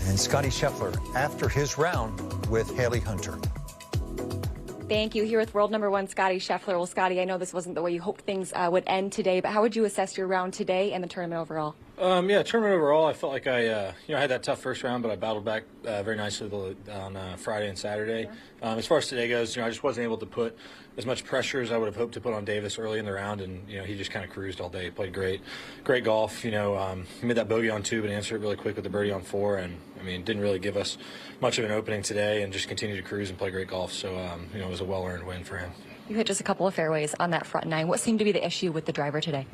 And Scottie Scheffler after his round with Haley Hunter. Thank you. Here with world number one, Scottie Scheffler. Well, Scottie, I know this wasn't the way you hoped things would end today, but how would you assess your round today and the tournament overall? Tournament overall, I felt like I had that tough first round, but I battled back very nicely on Friday and Saturday. As far as today goes, I just wasn't able to put as much pressure as I would have hoped to put on Davis early in the round, and he just kind of cruised all day. He played great golf. He made that bogey on 2, but answered it really quick with the birdie on 4, and didn't really give us much of an opening today, and just continued to cruise and play great golf. So it was a well-earned win for him. You hit just a couple of fairways on that front 9. What seemed to be the issue with the driver today?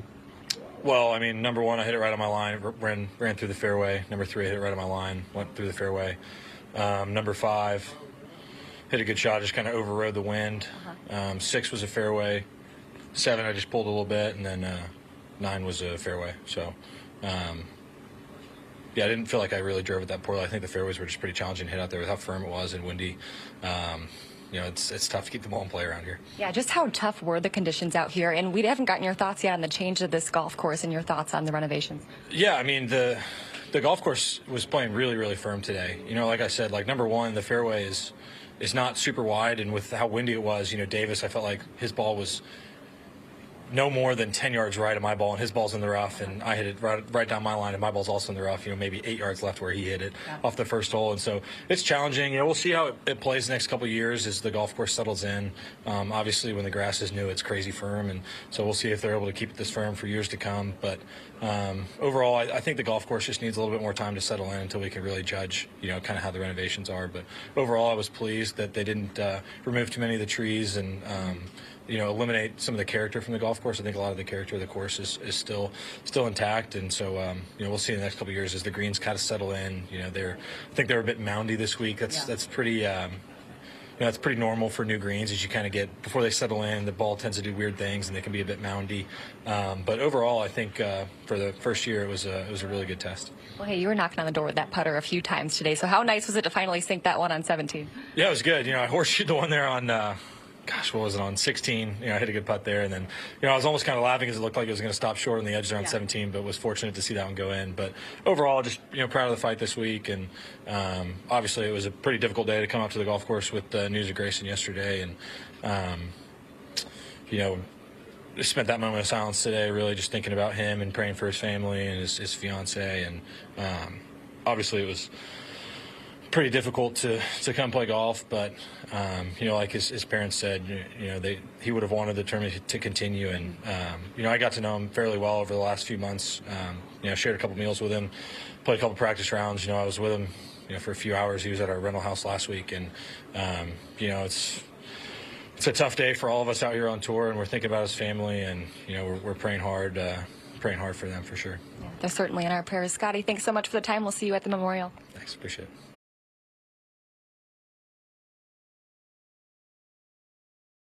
Well, number 1, I hit it right on my line, ran through the fairway. Number 3, I hit it right on my line, went through the fairway. Number 5, hit a good shot, just kind of overrode the wind. 6 was a fairway. 7, I just pulled a little bit, and then 9 was a fairway. So, I didn't feel like I really drove it that poorly. I think the fairways were just pretty challenging to hit out there with how firm it was and windy. It's tough to keep the ball in play around here. Yeah, just how tough were the conditions out here? And we haven't gotten your thoughts yet on the change of this golf course and your thoughts on the renovations. Yeah, the golf course was playing really, really firm today. Like I said, number 1, the fairway is not super wide, and with how windy it was, Davis, I felt like his ball was no more than 10 yards right of my ball, and his ball's in the rough, and I hit it right down my line, and my ball's also in the rough, maybe 8 yards left where he hit it off the first hole. And so it's challenging. We'll see how it plays the next couple of years as the golf course settles in. Obviously, when the grass is new, it's crazy firm, and so we'll see if they're able to keep it this firm for years to come. But overall, I think the golf course just needs a little bit more time to settle in until we can really judge, kind of how the renovations are. But overall, I was pleased that they didn't remove too many of the trees and eliminate some of the character from the golf course. I think a lot of the character of the course is still intact, and so we'll see in the next couple of years as the greens kind of settle in. I think they're a bit moundy this week. That's pretty. That's pretty normal for new greens as you kind of get, before they settle in, the ball tends to do weird things and they can be a bit moundy. But overall, I think for the first year, it was a really good test. Well, hey, you were knocking on the door with that putter a few times today, so how nice was it to finally sink that one on 17? Yeah, it was good. I horseshoed the one there on what was it, on 16? I hit a good putt there, and then I was almost kind of laughing because it looked like it was going to stop short on the edge there on 17, but was fortunate to see that one go in. But overall, just proud of the fight this week, and obviously it was a pretty difficult day to come up to the golf course with the news of Grayson yesterday, and just spent that moment of silence today, really just thinking about him and praying for his family and his fiance, and obviously it was pretty difficult to come play golf, but like his parents said, he would have wanted the tournament to continue, and I got to know him fairly well over the last few months. Shared a couple meals with him, played a couple practice rounds. I was with him for a few hours. He was at our rental house last week, and it's a tough day for all of us out here on tour, and we're thinking about his family, and we're praying hard for them for sure. Yeah, they're certainly in our prayers. Scottie, thanks so much for the time. We'll see you at the memorial. Thanks, appreciate it.